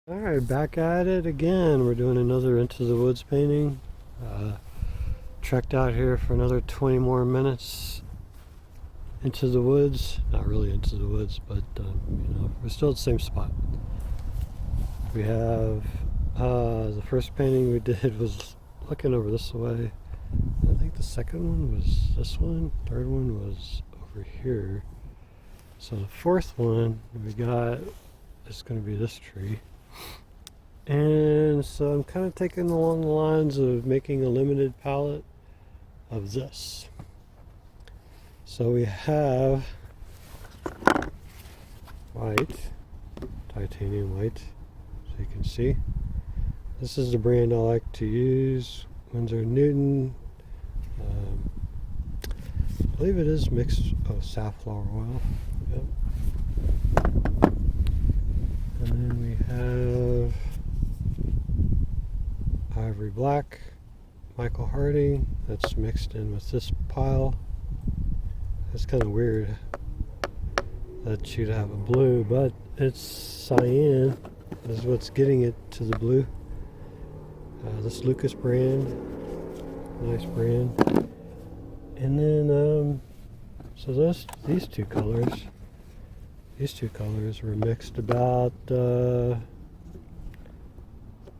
Alright, back at it again. We're doing another Into the Woods painting. Trekked out here for another 20 more minutes into the woods. Not really into the woods, but we're still at the same spot. We have the first painting we did was looking over this way. I think the second one was this one. Third one was over here. So the fourth one we got is going to be this tree. And so I'm kind of taking along the lines of making a limited palette of this. So we have white, titanium white, so you can see. This is the brand I like to use, Winsor & Newton. I believe it is mixed safflower oil. Yep. And then we have Ivory Black, Michael Harding, that's mixed in with this pile. It's kind of weird that you'd have a blue, but it's cyan is what's getting it to the blue. This Lucas brand, nice brand. And then, so these two colors were mixed about,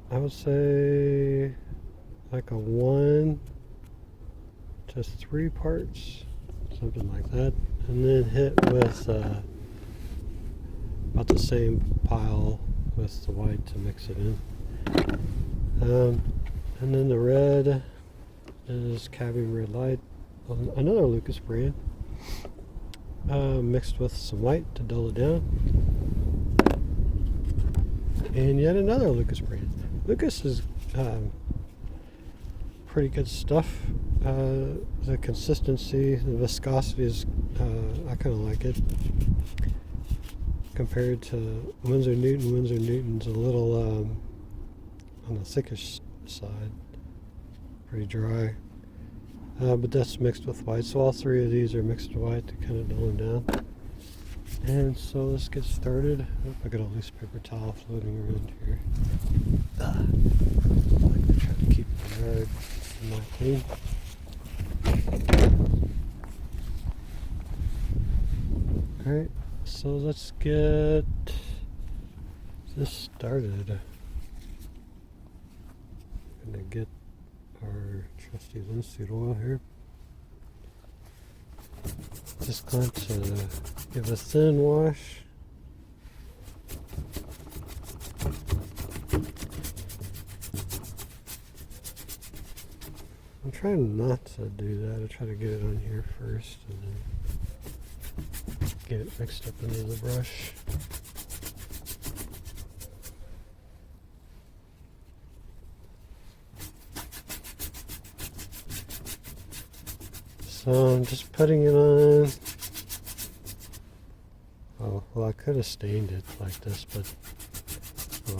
I would say like a 1 to 3 parts, something like that, and then hit with about the same pile with the white to mix it in. And then the red is Cadmium Red Light, another Lucas brand, mixed with some white to dull it down, and yet another Lucas brand. Lucas is pretty good stuff. The consistency, the viscosity is, I kind of like it compared to Winsor & Newton. Winsor & Newton's a little on the thickish side, pretty dry, but that's mixed with white. So all three of these are mixed with white to kind of dull them down. And so let's get started. Oh, I got a loose paper towel floating around here. I like to try to keep the yard not clean. Alright, so let's get this started. I'm gonna get our trusty linseed oil here. Just going to give a thin wash. I'm trying not to do that. I try to get it on here first and then get it mixed up into the brush. So I'm just putting it on. Oh, well, I could have stained it like this, but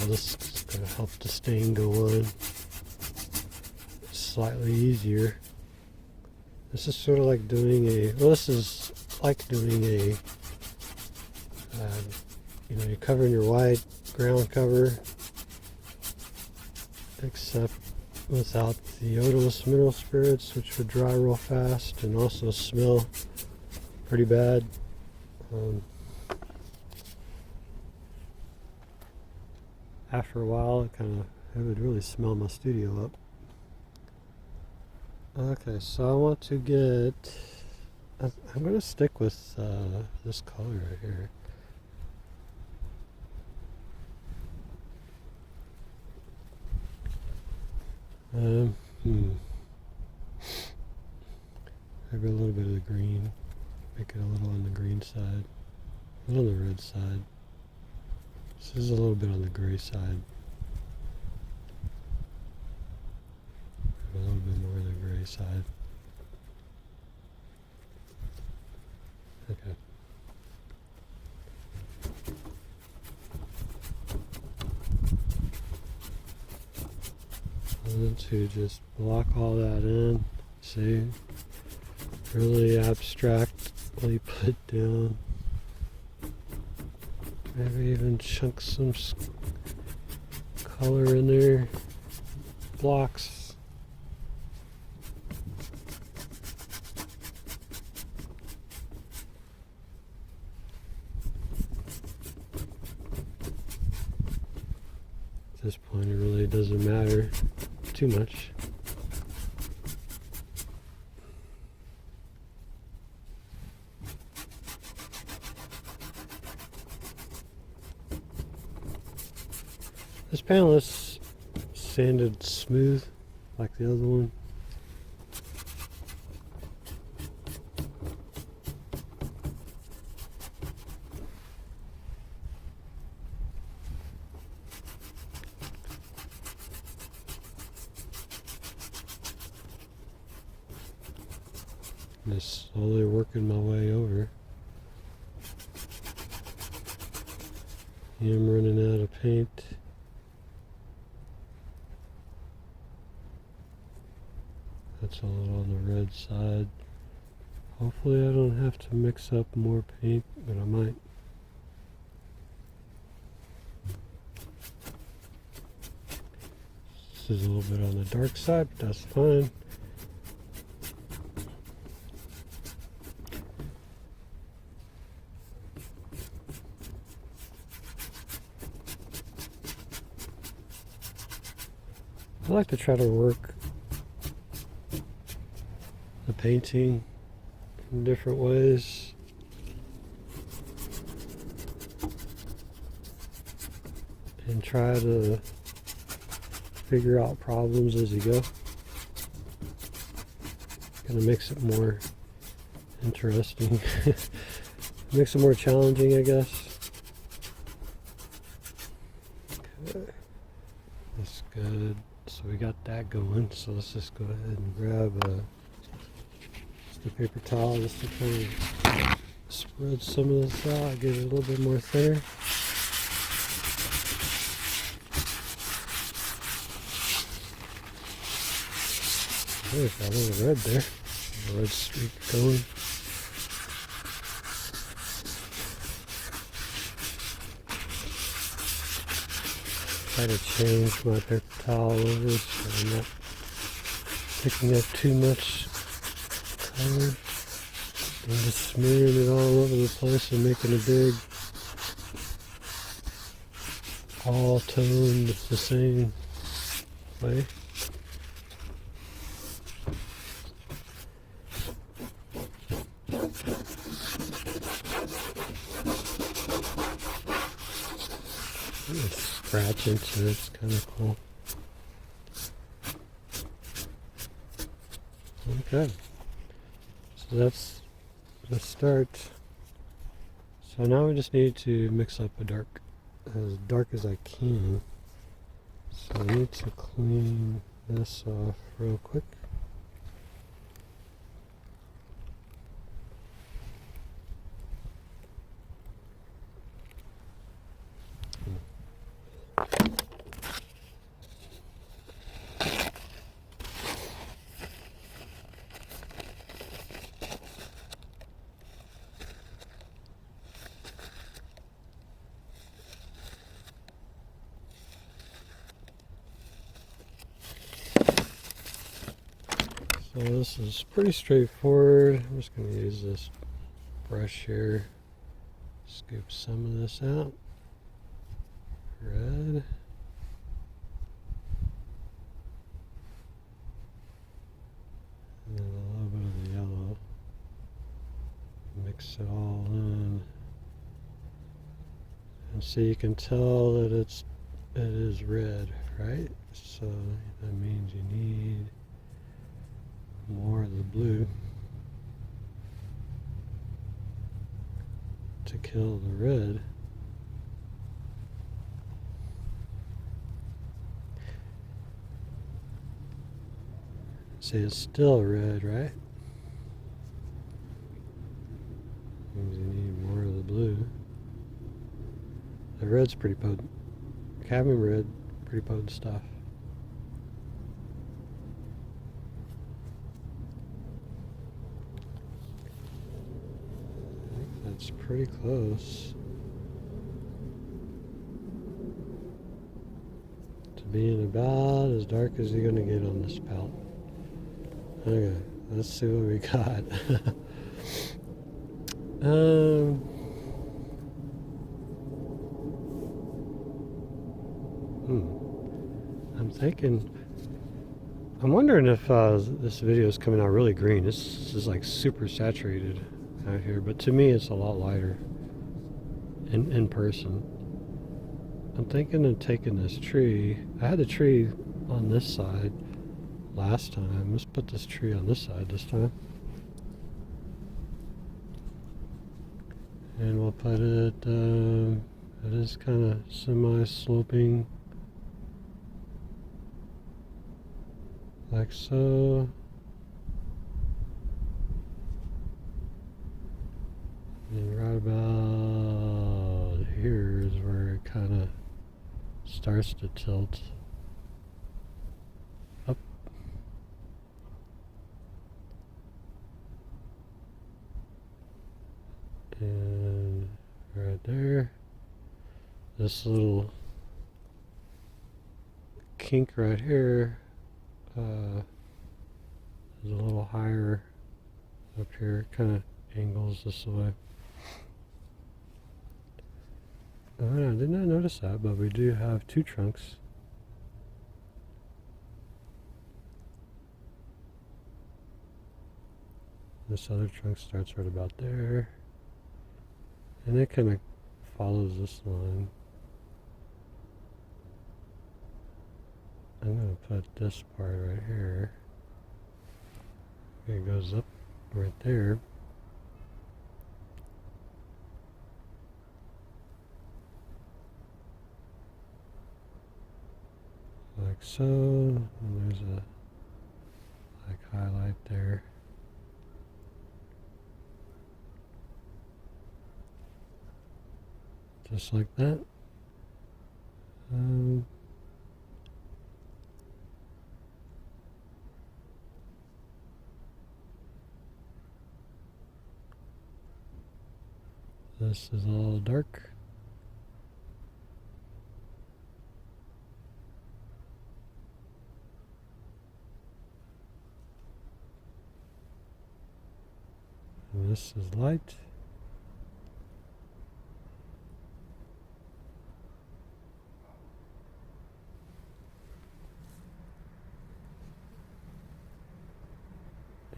this is going to help the stain go on slightly easier. This is sort of like doing a, well, this is like doing a, you're covering your white ground cover, except without the odorless mineral spirits, which would dry real fast and also smell pretty bad. After a while, it would really smell my studio up. Okay, so I want to get, I'm going to stick with this color right here. Maybe a little bit of the green, make it a little on the green side, a little on the red side. This is a little bit on the gray side. A little bit more on the gray side. Okay. And then to just block all that in. See? Really abstractly put down. Maybe even chunk some color in there. Blocks. At this point, it really doesn't matter too much. This panel is sanded smooth like the other one. Just slowly working my way over. I'm running out of paint. That's a little on the red side. Hopefully I don't have to mix up more paint, but I might. This is a little bit on the dark side, but that's fine. I like to try to work the painting in different ways. And try to figure out problems as you go. Kind of makes it more interesting. Makes it more challenging, I guess. Okay. That's good. So we got that going. So let's just go ahead and grab just a paper towel just to kind of spread some of this out, get it a little bit more thinner. There's got a little red there. A red streak going. Try to change my paper towel over so I'm not picking up too much color and just smearing it all over the place and making a big all toned the same way. Scratch into it, it's kind of cool. Okay, so that's the start. So now we just need to mix up as dark as I can. So I need to clean this off real quick. So this is pretty straightforward. I'm just going to use this brush here, scoop some of this out. Red. And then a little bit of the yellow. Mix it all in. And so you can tell that it is red, right? So that means you need more of the blue to kill the red. See, it's still red, right? Means you need more of the blue. The red's pretty potent. Cadmium red, pretty potent stuff. I think that's pretty close. to being about as dark as you're gonna get on this palette. Okay, let's see what we got. I'm thinking, I'm wondering if this video is coming out really green. This is like super saturated out here, but to me it's a lot lighter in person. I'm thinking of taking this tree. I had the tree on this side last time. Let's put this tree on this side this time. And we'll put it, it is kind of semi-sloping, like so. And right about here is where it kind of starts to tilt up. And right there, this little kink right here is a little higher up here, kind of angles this way. I did not notice that, but we do have two trunks. This other trunk starts right about there, and it kind of follows this line. I'm going to put this part right here. It goes up right there. Like so, and there's a like highlight there. Just like that. This is all dark. And this is light.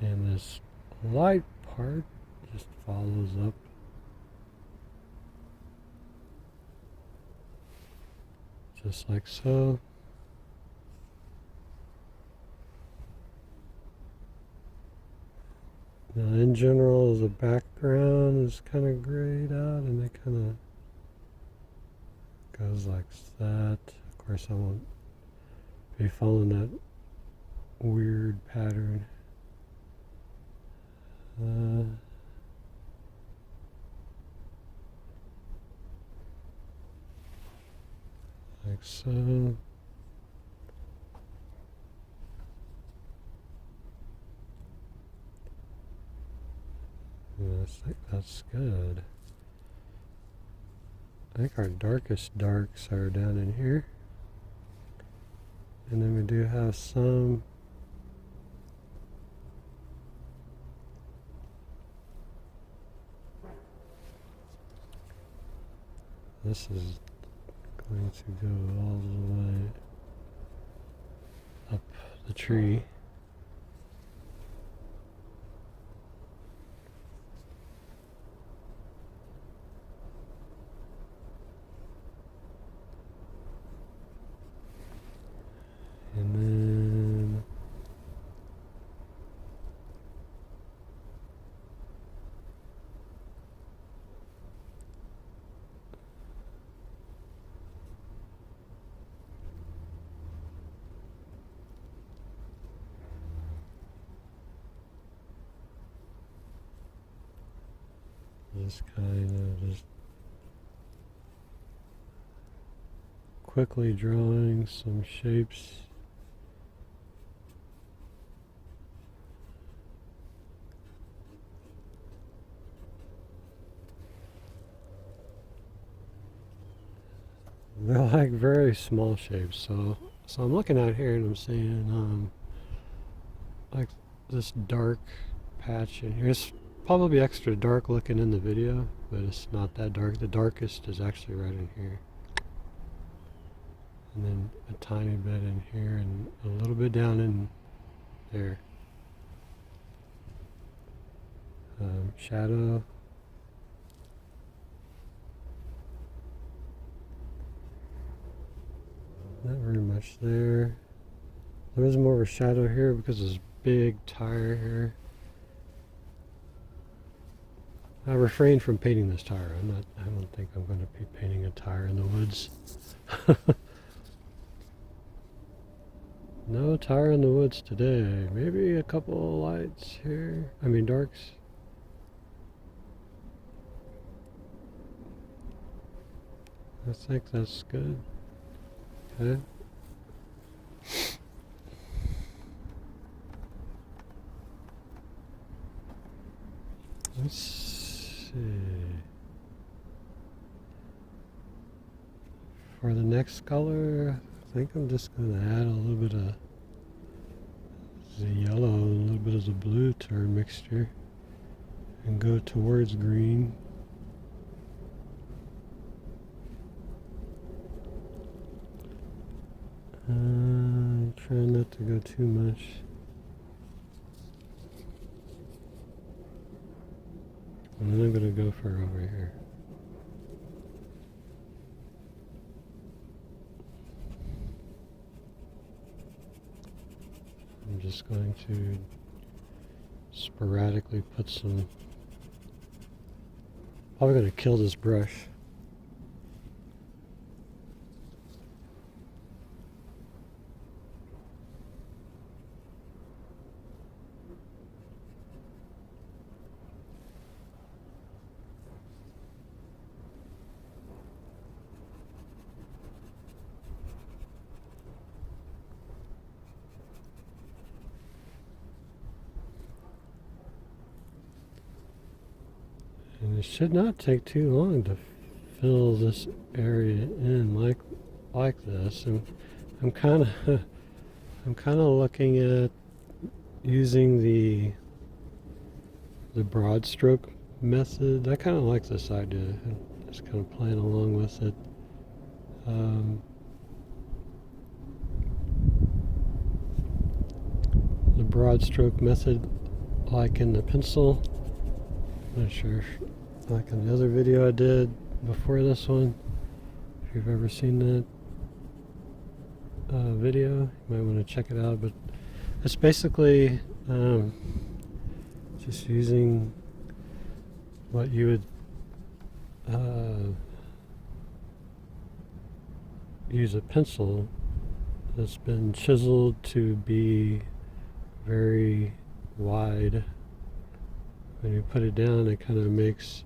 And this light part just follows up. Just like so. Now in general, the background is kind of grayed out and it kind of goes like that. Of course I won't be following that weird pattern. Like so. I think that's good. I think our darkest darks are down in here. And then we do have some this is going to go all the way up the tree. And then just kind of just quickly drawing some shapes. they're like very small shapes. So I'm looking out here and I'm seeing like this dark patch in here. It's probably extra dark looking in the video, but it's not that dark. The darkest is actually right in here. And then a tiny bit in here and a little bit down in there. Shadow. Not very much there. There is more of a shadow here because there's big tire here. I refrain from painting this tire. I don't think I'm going to be painting a tire in the woods. No tire in the woods today. Maybe a couple of lights here. I mean darks. I think that's good. Okay. Let's see. For the next color, I think I'm just going to add a little bit of the yellow and a little bit of the blue to our mixture and go towards green. Try not to go too much. And then I'm going to go for over here. I'm just going to sporadically put some. Probably going to kill this brush. And it should not take too long to fill this area in like this. And I'm kind of looking at using the broad stroke method. I kind of like this idea. Just kind of playing along with it. The broad stroke method, like in the pencil. Not sure, like in the other video I did before this one, if you've ever seen that video, you might want to check it out. But it's basically just using what you would use a pencil that's been chiseled to be very wide. When you put it down, it kind of makes,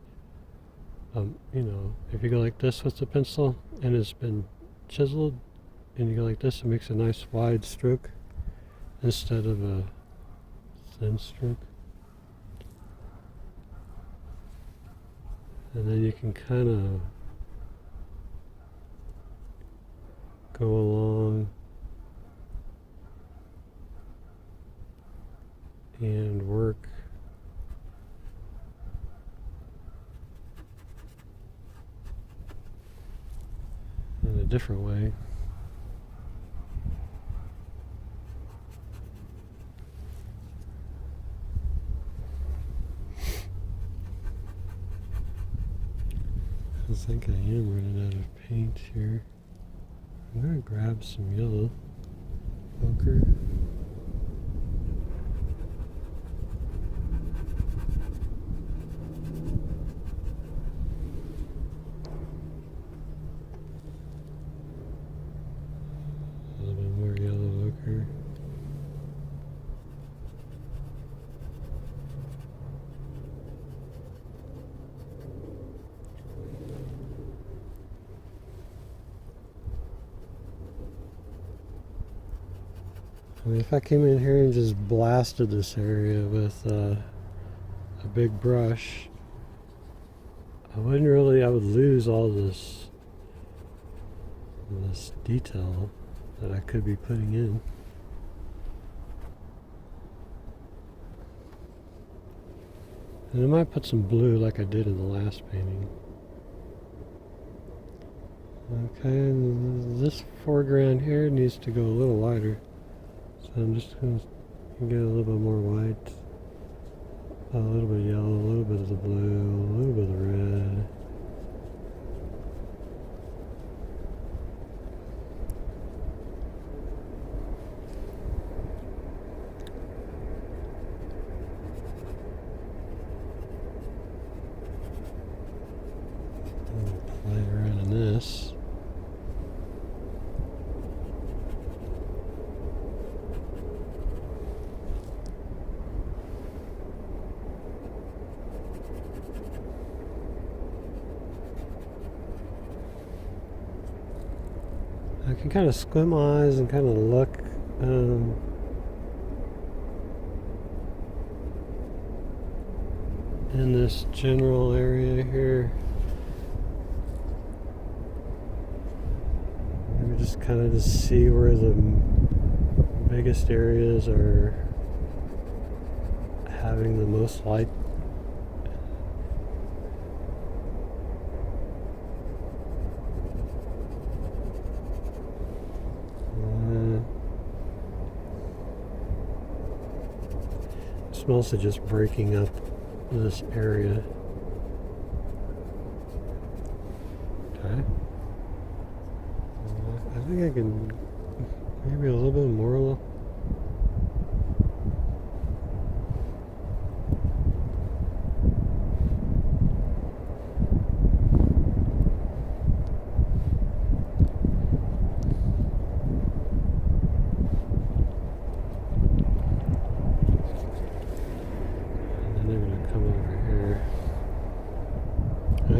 if you go like this with the pencil and it's been chiseled, and you go like this, it makes a nice wide stroke instead of a thin stroke. And then you can kind of go along and work in a different way. I think I am running out of paint here. I'm going to grab some yellow ochre. A little bit more yellow ochre. I mean, if I came in here and just blasted this area with a big brush, I would lose all this of this detail that I could be putting in. And I might put some blue like I did in the last painting. Okay, and this foreground here needs to go a little lighter. So I'm just going to get a little bit more white, a little bit of yellow, a little bit of the blue, a little bit of the red. Play around in this. I can kind of squint my eyes and kind of look in this general area here. Maybe just kind of just see where the biggest areas are having the most light. It's mostly just breaking up this area. Okay. I think I can maybe a little bit more.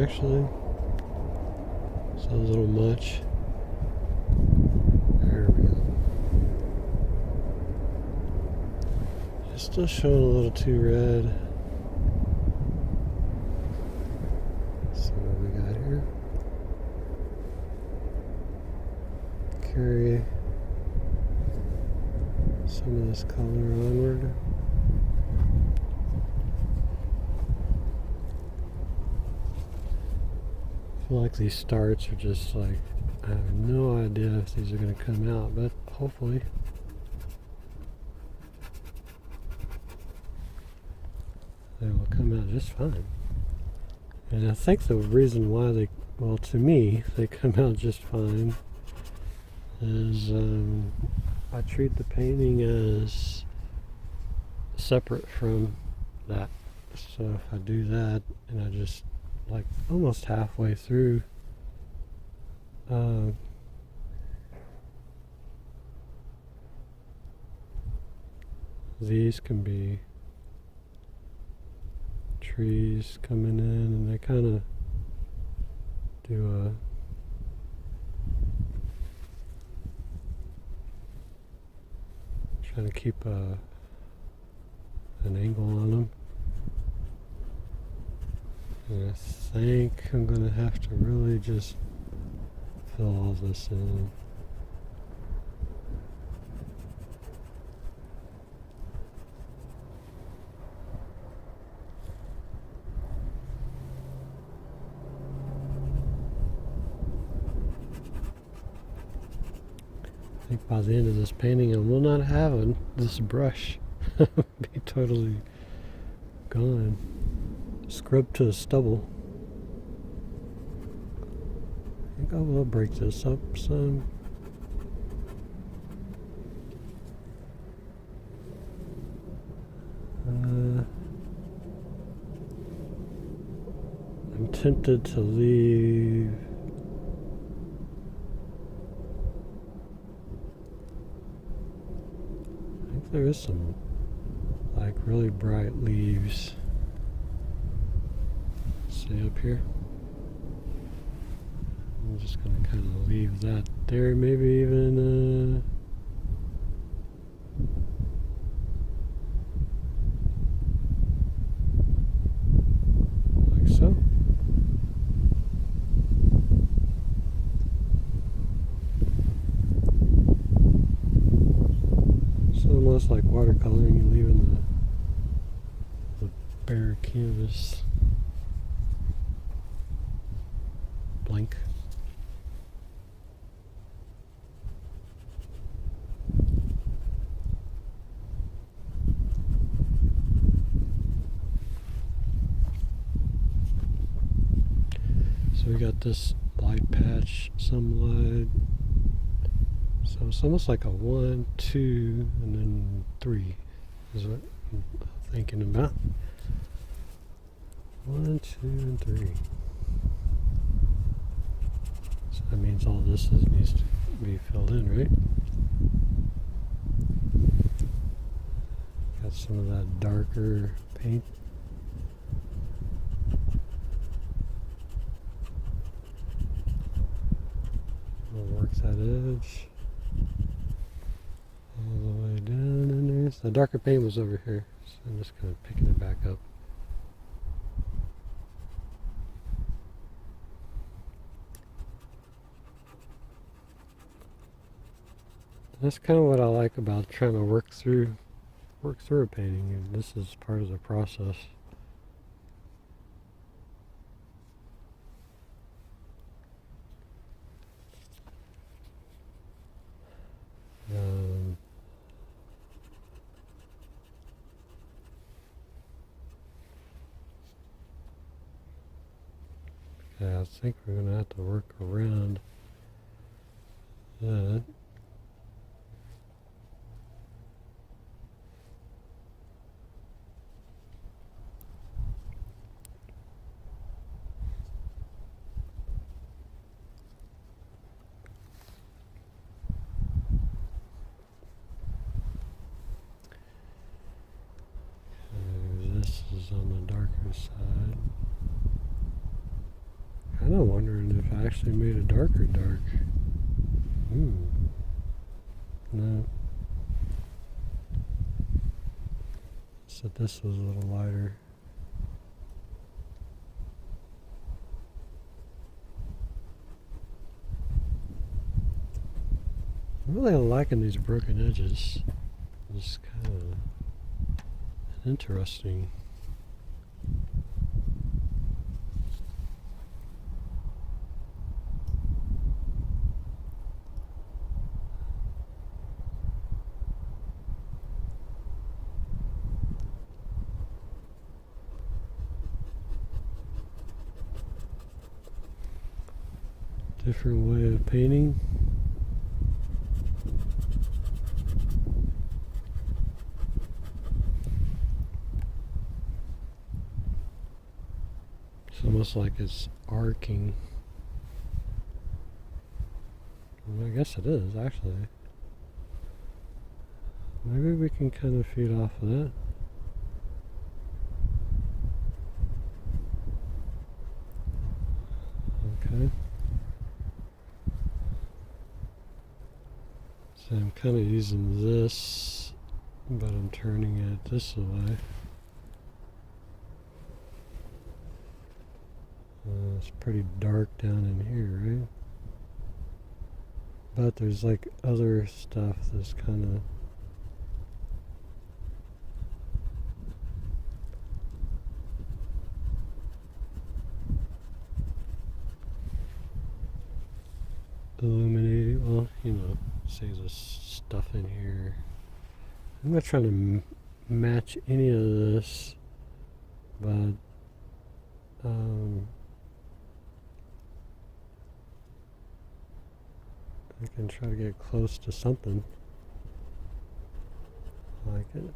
Actually, it's a little much. There we go. It's still showing a little too red. Let's see what we got here. Carry some of this color onward. I feel like these starts are just like, I have no idea if these are going to come out, but hopefully. They will come out just fine. And I think the reason why they, well, to me, they come out just fine is I treat the painting as separate from that. So if I do that and I just like almost halfway through these can be trees coming in, and they kind of do trying to keep an angle on them. And I think I'm going to have to really just fill all this in. I think by the end of this painting I will not have this brush be totally gone. Scrub to the stubble. I think I will break this up some. I'm tempted to leave I think there is some like really bright leaves. See up here? I'm just going to kind of leave that there, maybe even like so. It's almost like watercoloring, leaving the bare canvas blank. So we got this light patch, some light. So it's almost like a 1, 2, and then 3 is what I'm thinking about. 1, 2, and 3. So that means all this needs to be filled in, right? Got some of that darker paint. We'll work that edge all the way down in there. So the darker paint was over here, so I'm just kind of picking it back up. That's kind of what I like about trying to work through a painting, and this is part of the process. Yeah, I think we're going to have to work around that. This is on the darker side. Kind of wondering if I actually made a darker dark. No. So this was a little lighter. I'm really liking these broken edges. It's kind of interesting. Different way of painting. It's almost like it's arcing. Well, I guess it is, actually. Maybe we can kind of feed off of that. Okay. So I'm kind of using this, but I'm turning it this way. It's pretty dark down in here, right? But there's like other stuff that's kind of illuminating. Well, say there's stuff in here. I'm not trying to match any of this, but I can try to get close to something like it.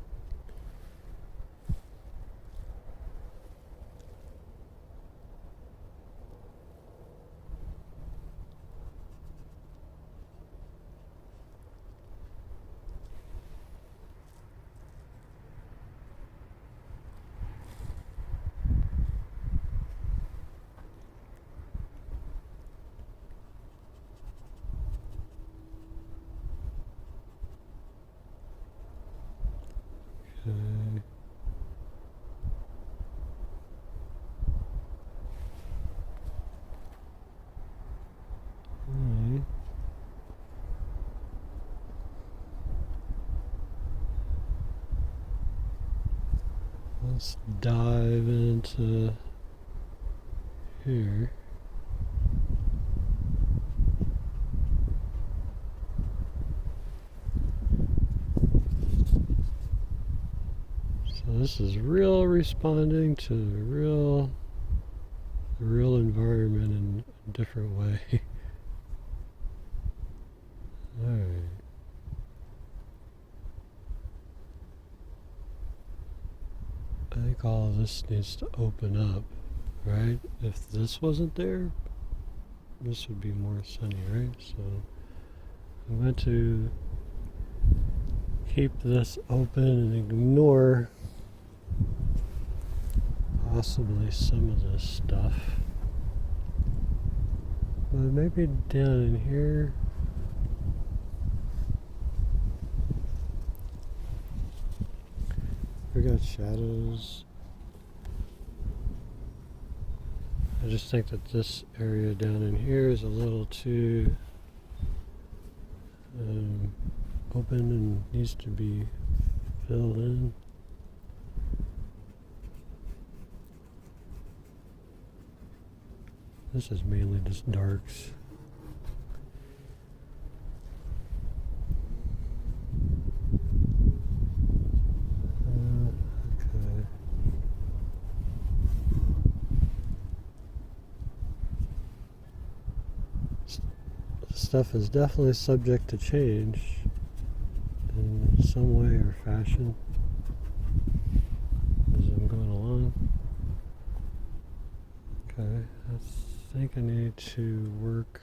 Let's dive into here. So this is real responding to the real environment in a different way. Alright. I think all of this needs to open up, right? If this wasn't there, this would be more sunny, right? So I'm going to keep this open and ignore possibly some of this stuff. But maybe down in here. We got shadows. I just think that this area down in here is a little too open and needs to be filled in. This is mainly just darks. Okay. Stuff is definitely subject to change in some way or fashion as I'm going along. Okay, I think I need to work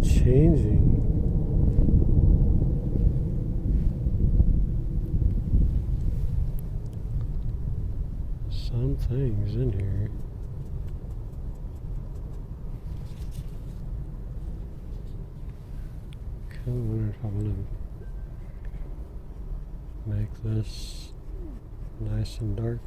changing some things in here. I wonder if I want to make this nice and dark.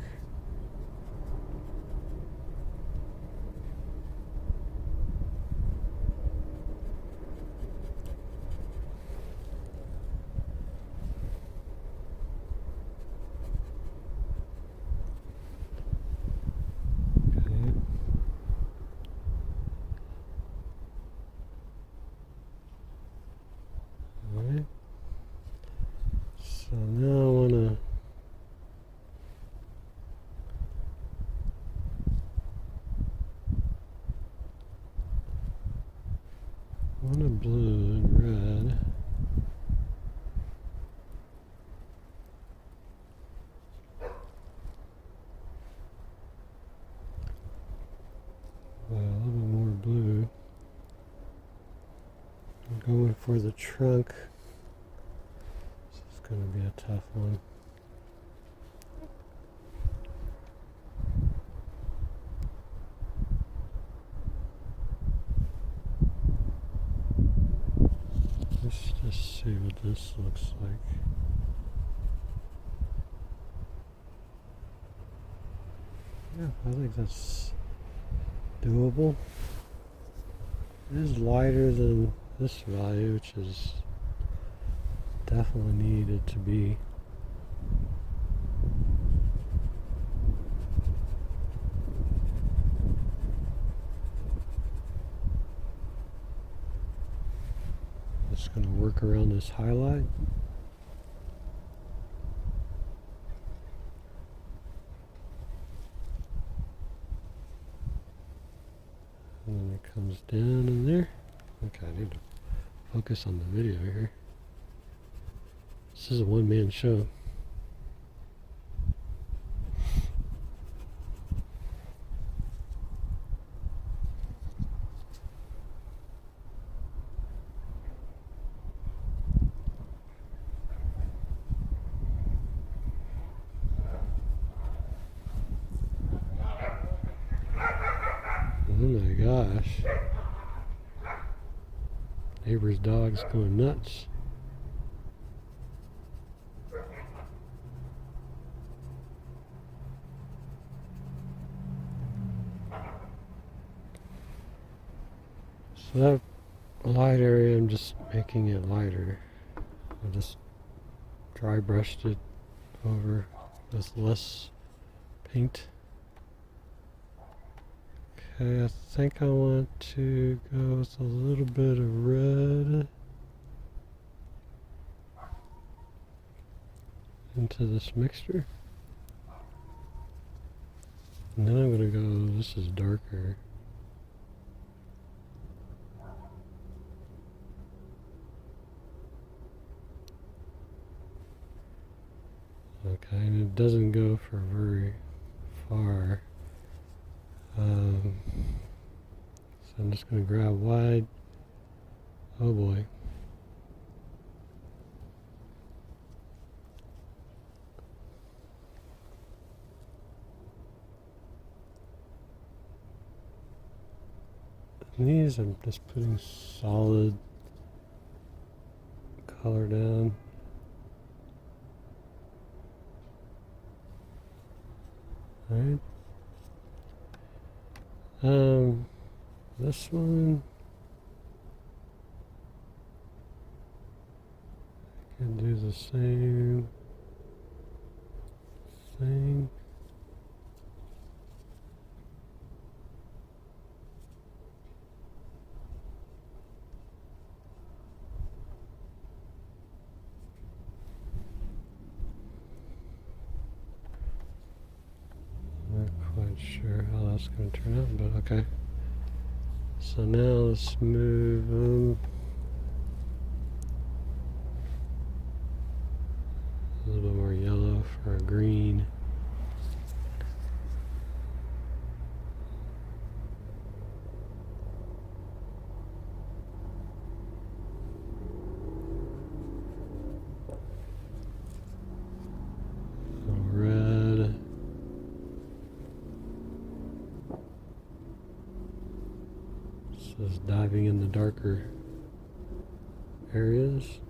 So now I want to blue and red. A little bit more blue. I'm going for the trunk. This is going to be a tough one. Let's just see what this looks like. Yeah, I think that's doable. It is lighter than this value, which is definitely needed to be. Just going to work around this highlight. And then it comes down in there. Okay, I need to focus on the video here. This is a one-man show. Oh my gosh. Neighbor's dog's going nuts. So that light area, I'm just making it lighter. I just dry brushed it over with less paint. Okay, I think I want to go with a little bit of red into this mixture. And then I'm going to go, this is darker. Okay, and it doesn't go for very far. So I'm just going to grab wide. Oh boy. And these I'm just putting solid color down. Alright. This one I can do the same thing. Not quite sure how that's going to turn out, but okay. So now let's move a little bit more yellow for a green. A little red. This is diving in the darker areas.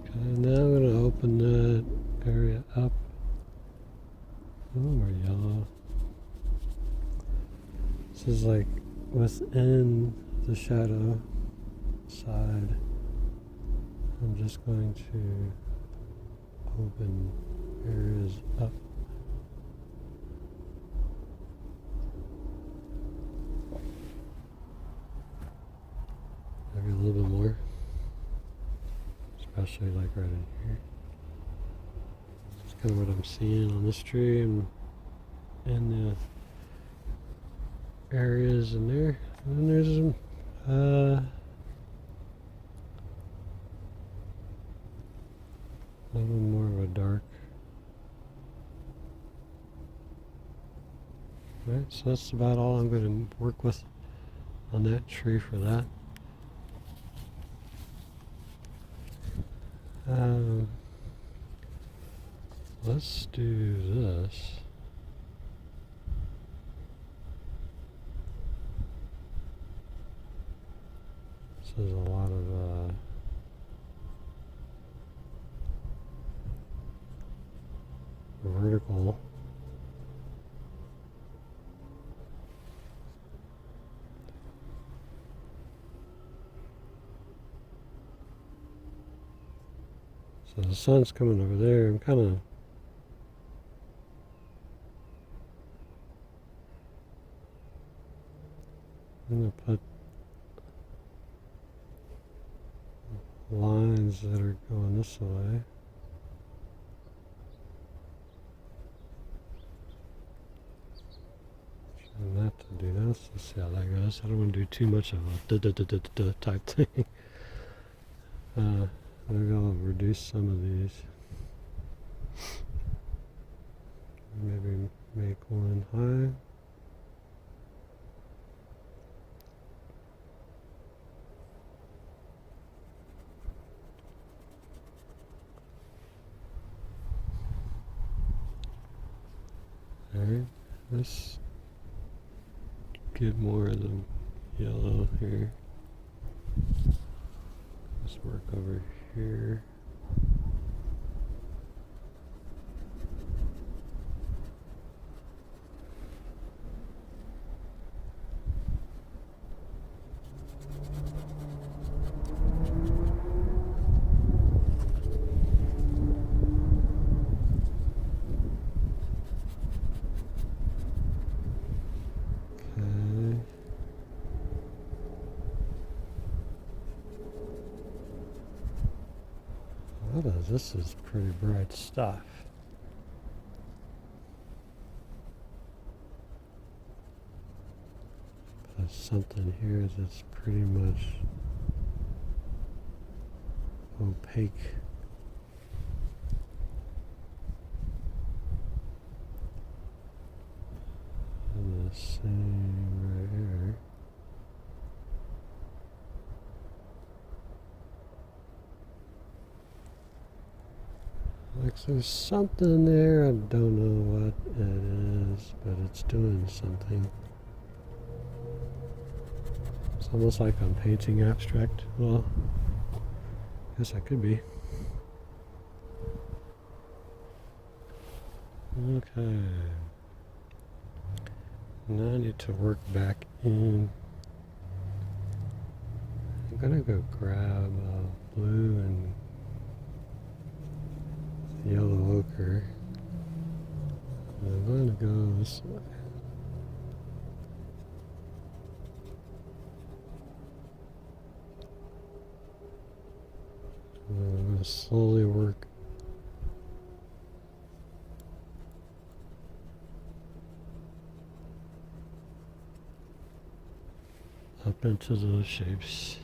Okay, now I'm going to open that area up. A little more yellow. This is like within the shadow side. I'm just going to open areas up. Maybe a little bit more. Especially like right in here. That's kind of what I'm seeing on this tree and the areas in there. And then there's some a little more of a dark. Alright, so that's about all I'm going to work with on that tree for that. Let's do this. This is a lot of vertical. So the sun's coming over there. I'm kind of I'm going to put lines that are going this way. Not to do this. Let's see how that goes. I don't want to do too much of a type thing. Maybe I'll reduce some of these. Maybe make one high. Alright, let's get more of the yellow here. Let's work over here. This is pretty bright stuff. There's something here that's pretty much opaque. And the same right here. Like there's something there, I don't know what it is, but it's doing something. It's almost like I'm painting abstract. Well, I guess I could be. Okay. Now I need to work back in. I'm gonna go grab blue and yellow ochre. I'm going to go this way. I'm going to slowly work up into those shapes.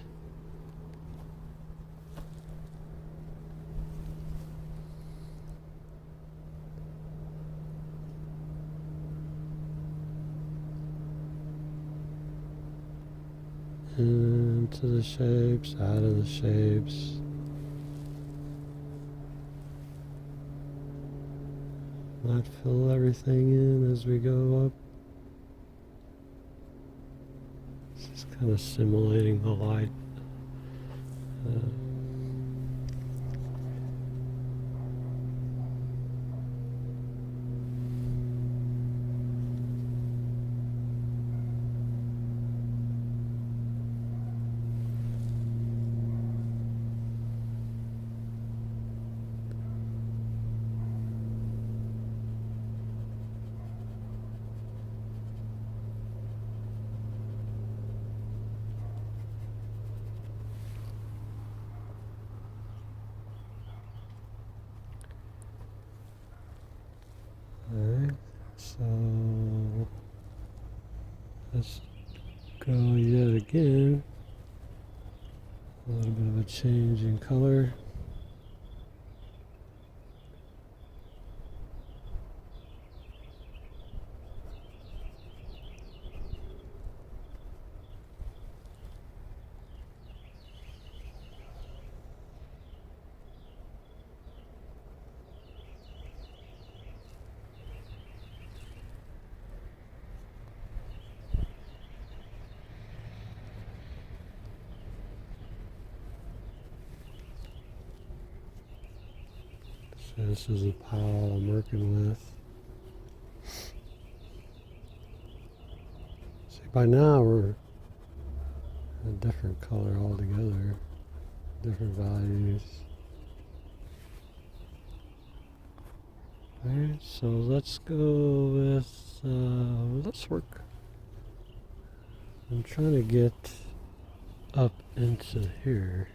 Into the shapes, out of the shapes. Not fill everything in as we go up. This is kind of simulating the light. Alright, so let's go yet again. A little bit of a change in color. So this is a pile I'm working with. See, by now we're a different color altogether, different values. Alright, so let's go with, let's work. I'm trying to get up into here.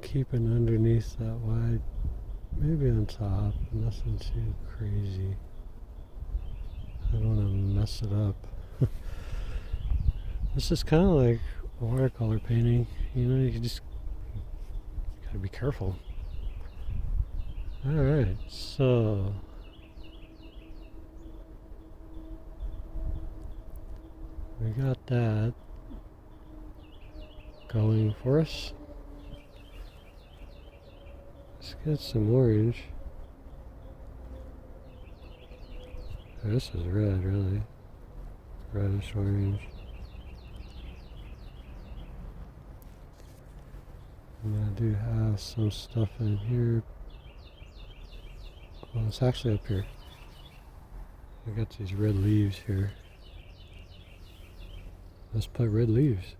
Keeping underneath that white, maybe on top, nothing too crazy. I don't want to mess it up. This is kind of like watercolor painting, you know, you just gotta be careful. Alright, so we got that going for us. Let's get some orange. Oh, this is red, really. Reddish orange. And I do have some stuff in here. Well, it's actually up here. I got these red leaves here. Let's put red leaves.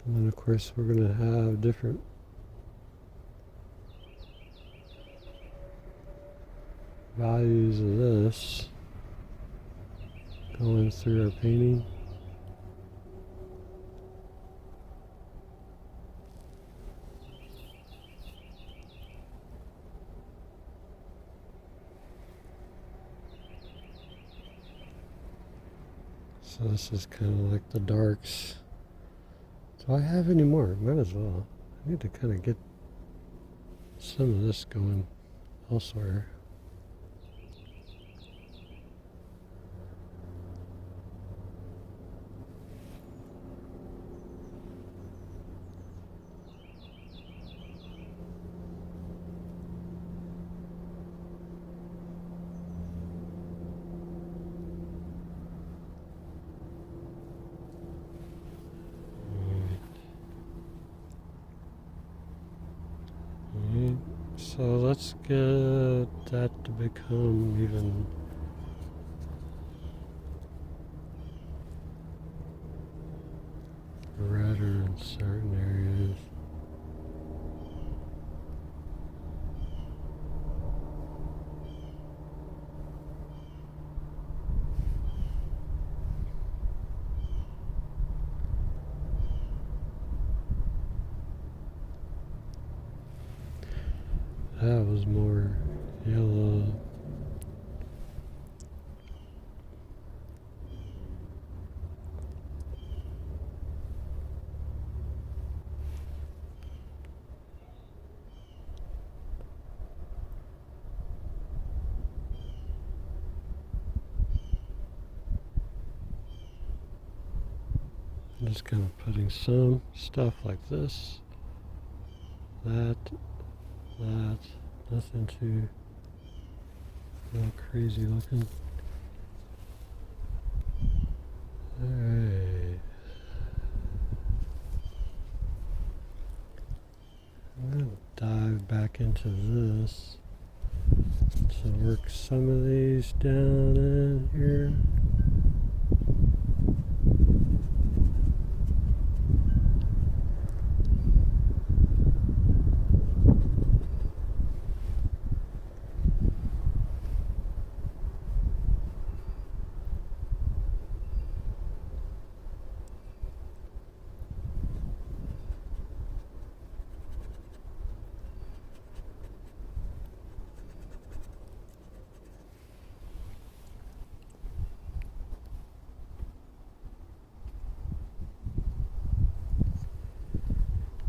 And then of course we're going to have different values of this going through our painting. So this is kind of like the darks. Do I have any more? Might as well. I need to kind of get some of this going elsewhere. So let's get that to become even redder in certain areas. That was more yellow. I'm just kind of putting some stuff like this, that, nothing too crazy looking. Alright. I'm going to dive back into this to work some of these down in here.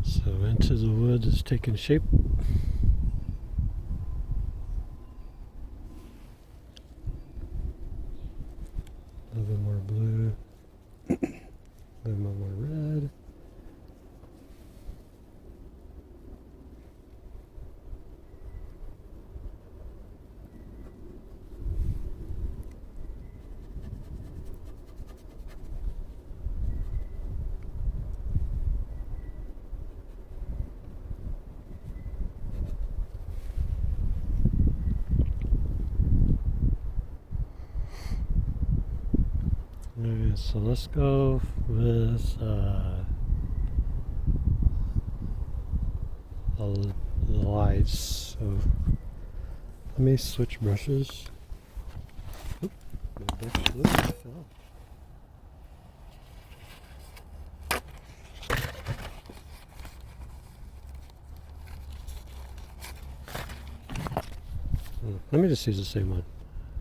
So Into the Woods is taking shape. A little bit more blue, a little bit more red. Alright, so let's go with the lights. So let me switch brushes. Oop, my brush fell. Let me just use the same one.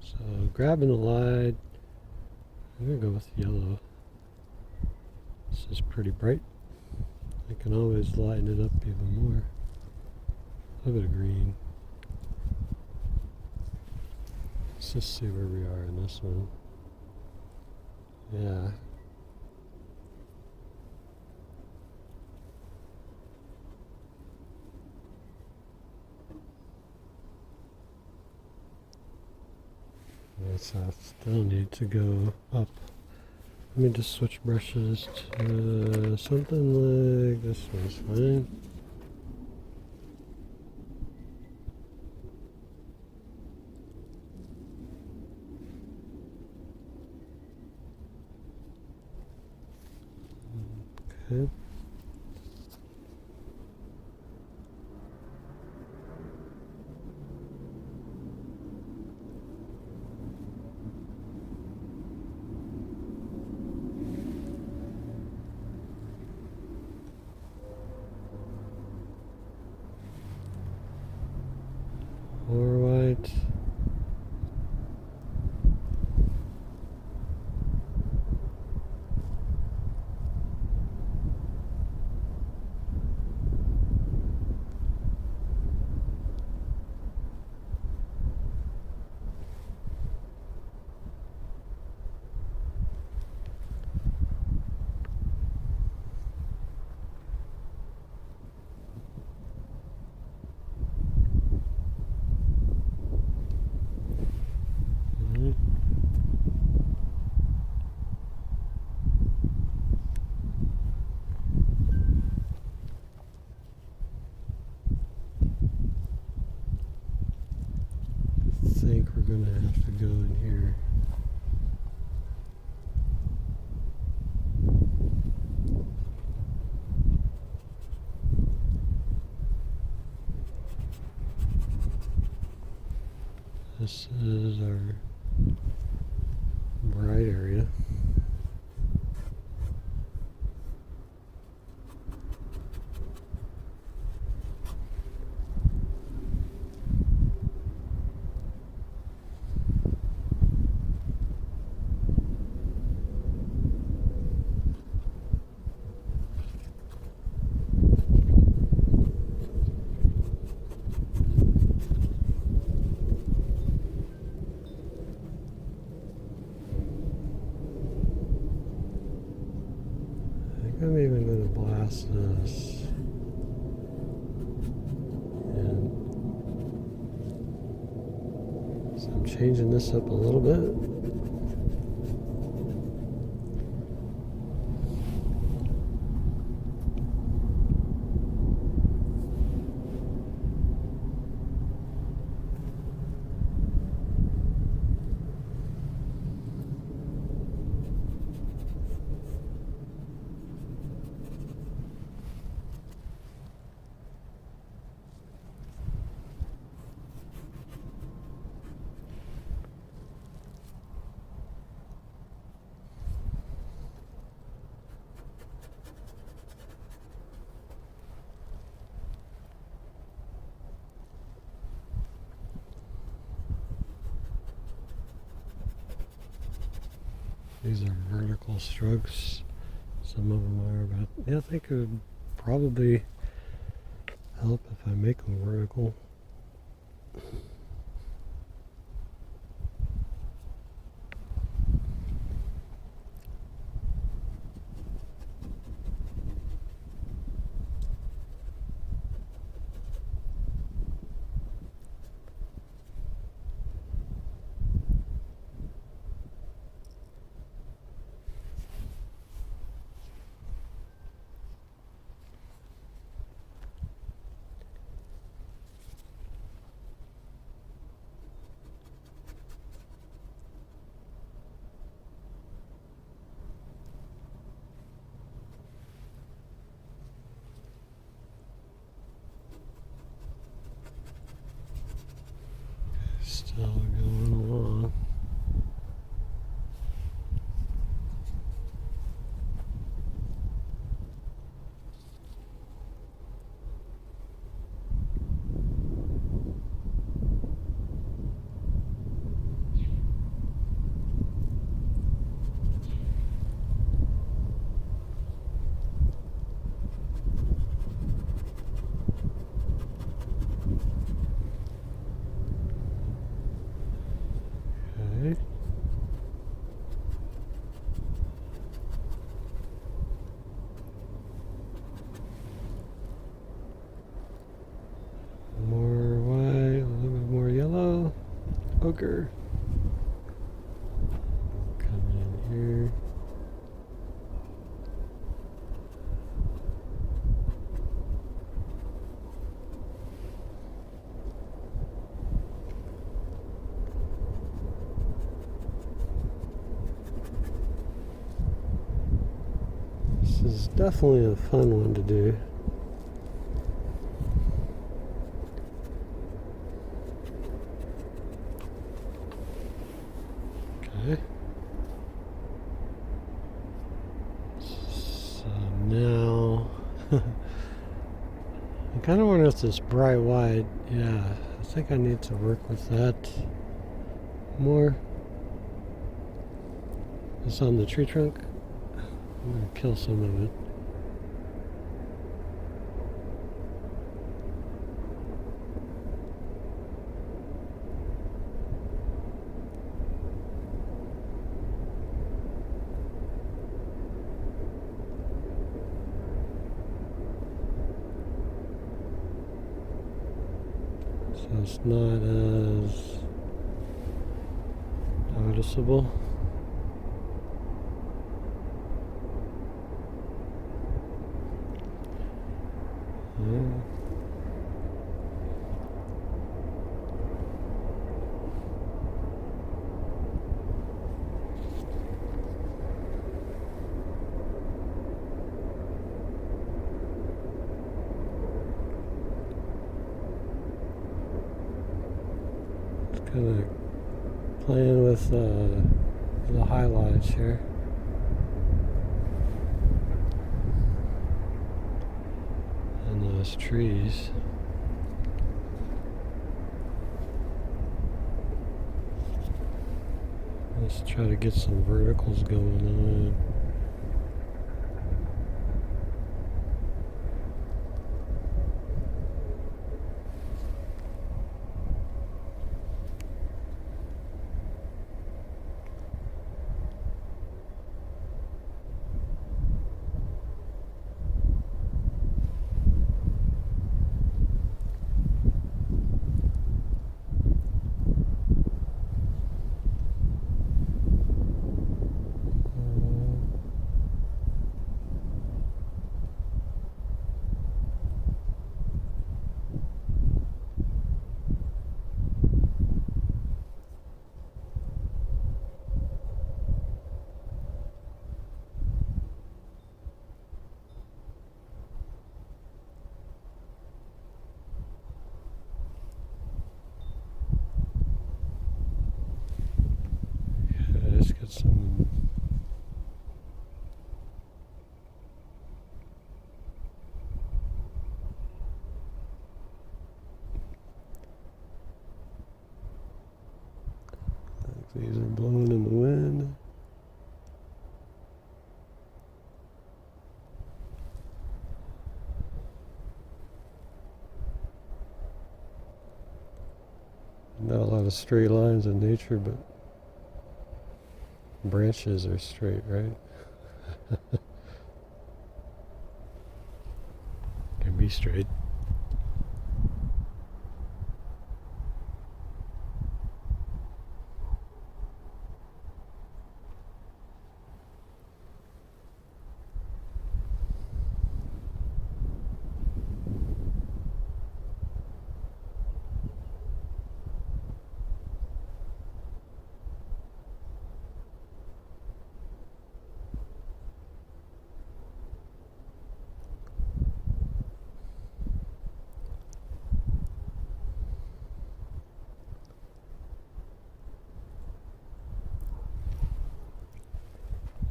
So grabbing the light, I'm gonna go with yellow. This is pretty bright. I can always lighten it up even more. A little bit of green. Let's just see where we are in this one. Yeah. So I still need to go up. Let me just switch brushes to something like this one's fine. Okay. More white. I think we're going to have to go in here. This is our bright area. I'm even going to blast this. And so I'm changing this up a little bit. These are vertical strokes. Some of them are, but yeah, I think it would probably help if I make them vertical. Still going along. Okay. More white, a little bit more yellow. Ochre. Coming in here. This is definitely a fun one to do. Okay. So now, I kind of wonder if this bright white, yeah, I think I need to work with that more. It's on the tree trunk. I'm going to kill some of it. So it's not as noticeable. Yeah. It's kind of playing with the highlights here. And those trees. Let's try to get some verticals going on. Let's get some these are blowing in the wind. Not a lot of straight lines in nature, but branches are straight, right? Can be straight.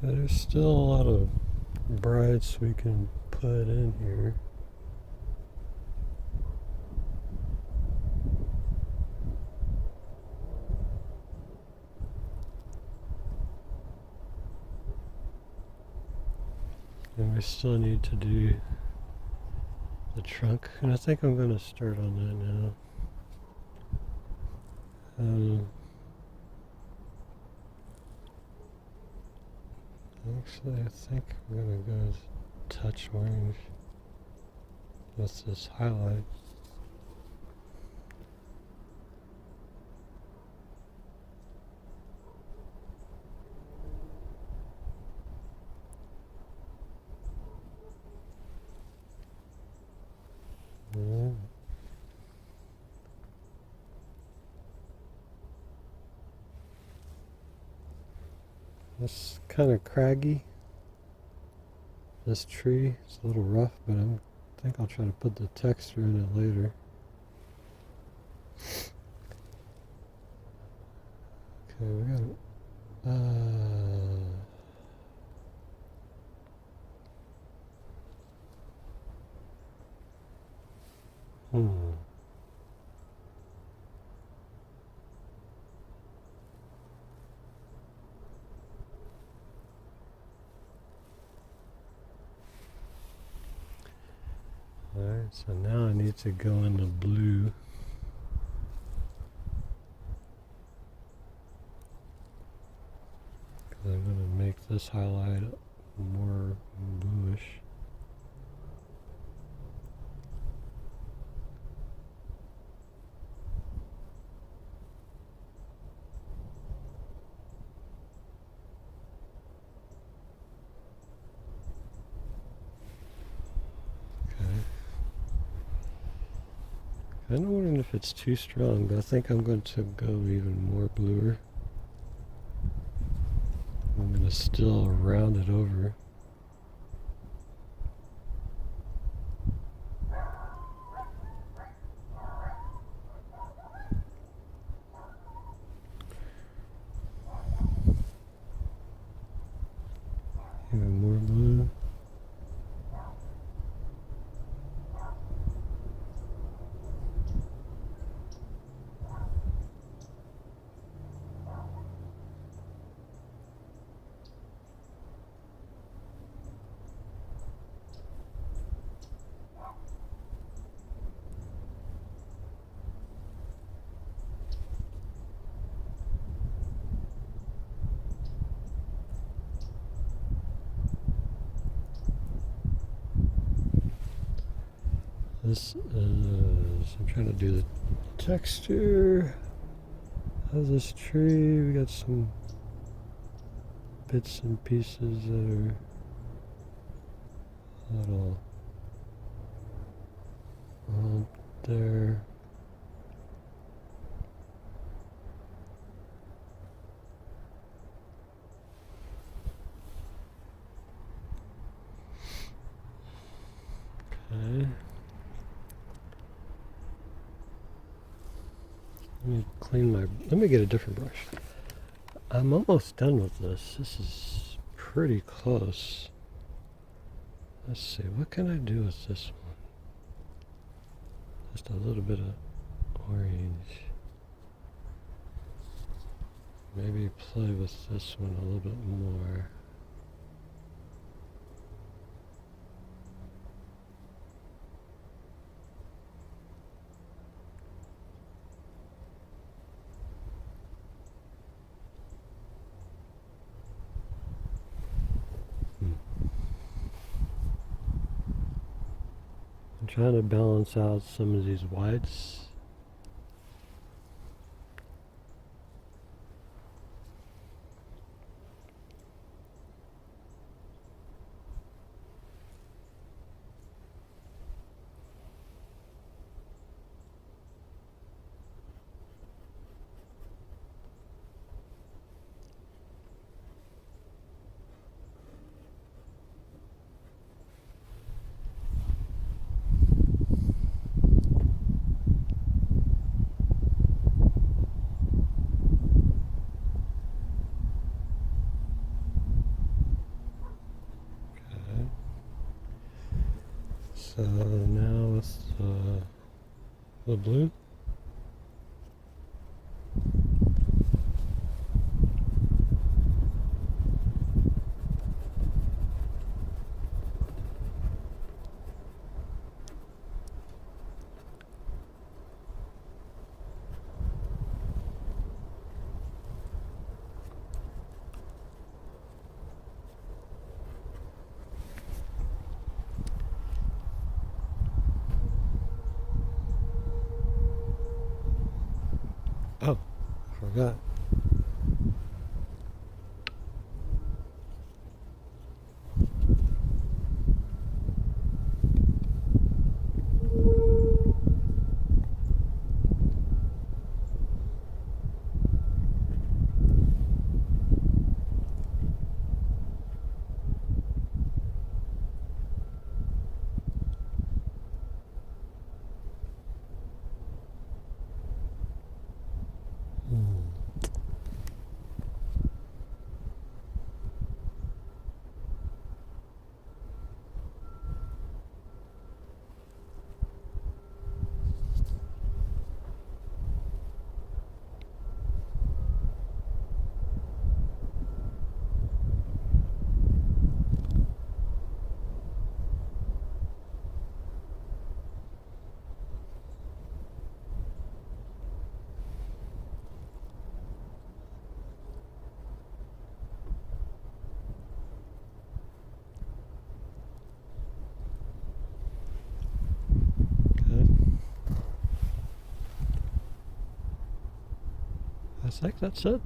There's still a lot of brights we can put in here. And we still need to do the trunk, and I think I'm going to start on that now. Actually, I think I'm going to go touch orange with this highlight. It's kind of craggy. This tree is a little rough, but I think I'll try to put the texture in it later. Okay, we got it. Alright, so now I need to go into blue. Because I'm going to make this highlight more bluish. I'm wondering if it's too strong, but I think I'm going to go even more bluer. I'm going to still round it over. Even more blue. This is, I'm trying to do the texture of this tree. We got some bits and pieces that are a little there. Okay. Let me get a different brush. I'm almost done with this. This is pretty close. Let's see, what can I do with this one? Just a little bit of orange. Maybe play with this one a little bit more. I'm trying to balance out some of these whites. So now with the blue. Oh, I forgot. I think that's it.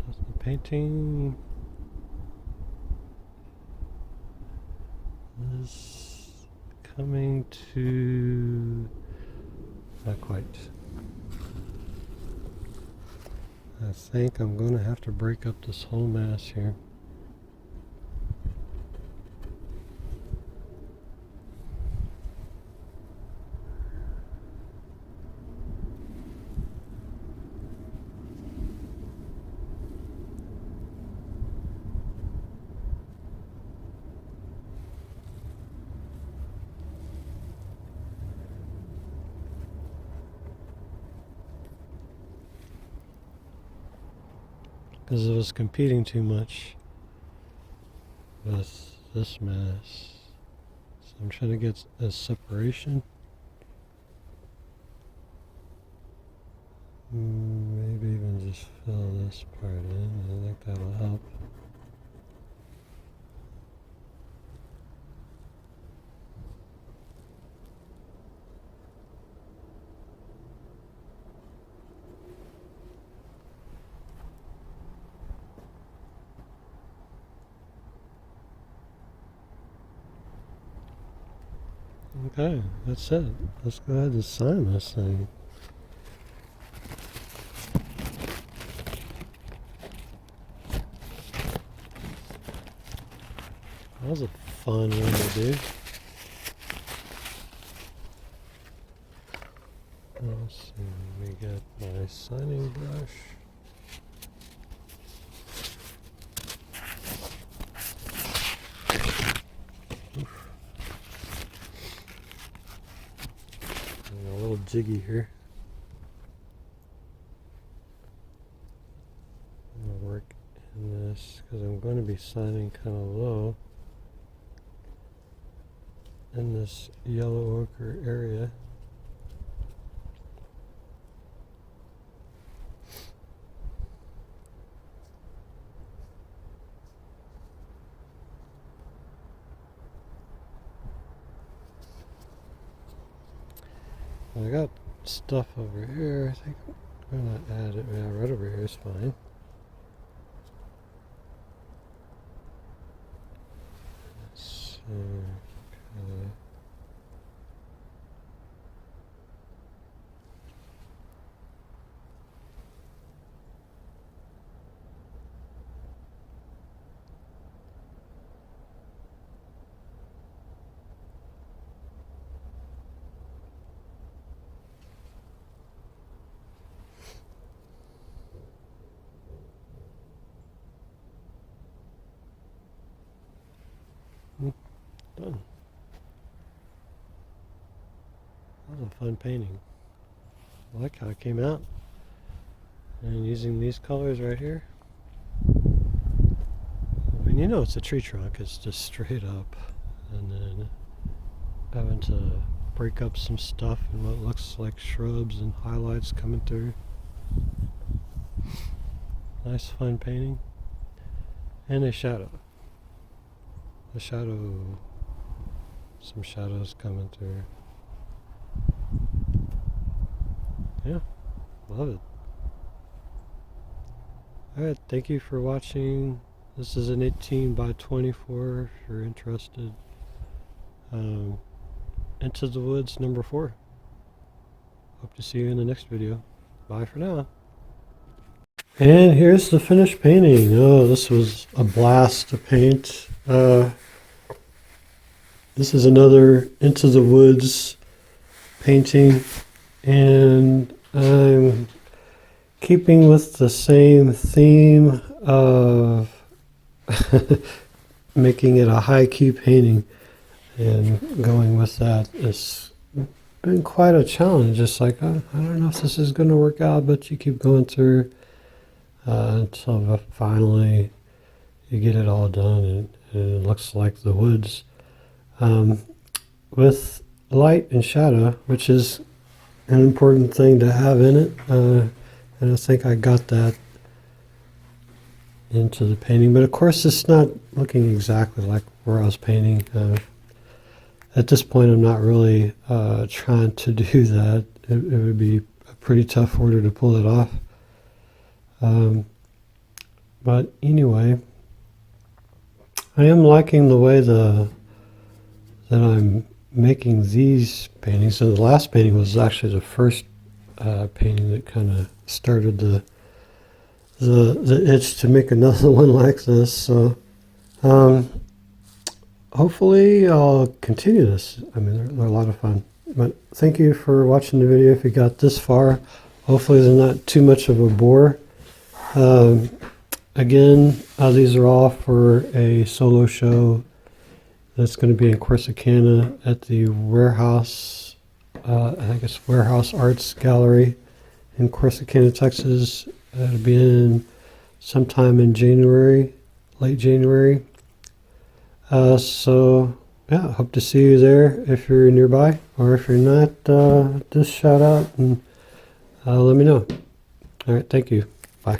That's the painting is coming to not quite. I think I'm going to have to break up this whole mass here. Because it was competing too much with this mass. So I'm trying to get a separation. Maybe even just fill this part in. I think that'll help. Okay, that's it. Let's go ahead and sign this thing. That was a fun one to do. Let's see, let me get my signing brush. A little jiggy here. I'm going to work in this because I'm going to be signing kind of low in this yellow ochre area. I got stuff over here. I think I'm going to add it. Yeah, right over here is fine. Let's see. Okay. Done. That was a fun painting. I like how it came out. And using these colors right here. I mean, you know it's a tree trunk, it's just straight up. And then having to break up some stuff and what looks like shrubs and highlights coming through. Nice fun painting. And a shadow. A shadow. Some shadows coming through. Yeah, love it. Alright, thank you for watching. This is an 18 by 24 if you're interested. Into the Woods number 4. Hope to see you in the next video. Bye for now. And here's the finished painting. Oh, this was a blast to paint. This is another Into the Woods painting, and I'm keeping with the same theme of making it a high key painting and going with that. It's been quite a challenge. It's like, I don't know if this is going to work out, but you keep going through until finally you get it all done, and it looks like the woods. With light and shadow, which is an important thing to have in it, and I think I got that into the painting, but of course it's not looking exactly like where I was painting. At this point I'm not really trying to do that. It would be a pretty tough order to pull it off. But anyway, I am liking the way that I'm making these paintings. And the last painting was actually the first painting that kind of started the itch to make another one like this. So hopefully I'll continue this. I mean, they're a lot of fun. But thank you for watching the video if you got this far. Hopefully they're not too much of a bore. Again, these are all for a solo show that's going to be in Corsicana at the Warehouse, I think it's Warehouse Arts Gallery in Corsicana, Texas. It'll be in sometime in January, late January. So yeah, hope to see you there if you're nearby, or if you're not, just shout out and let me know. All right, thank you. Bye.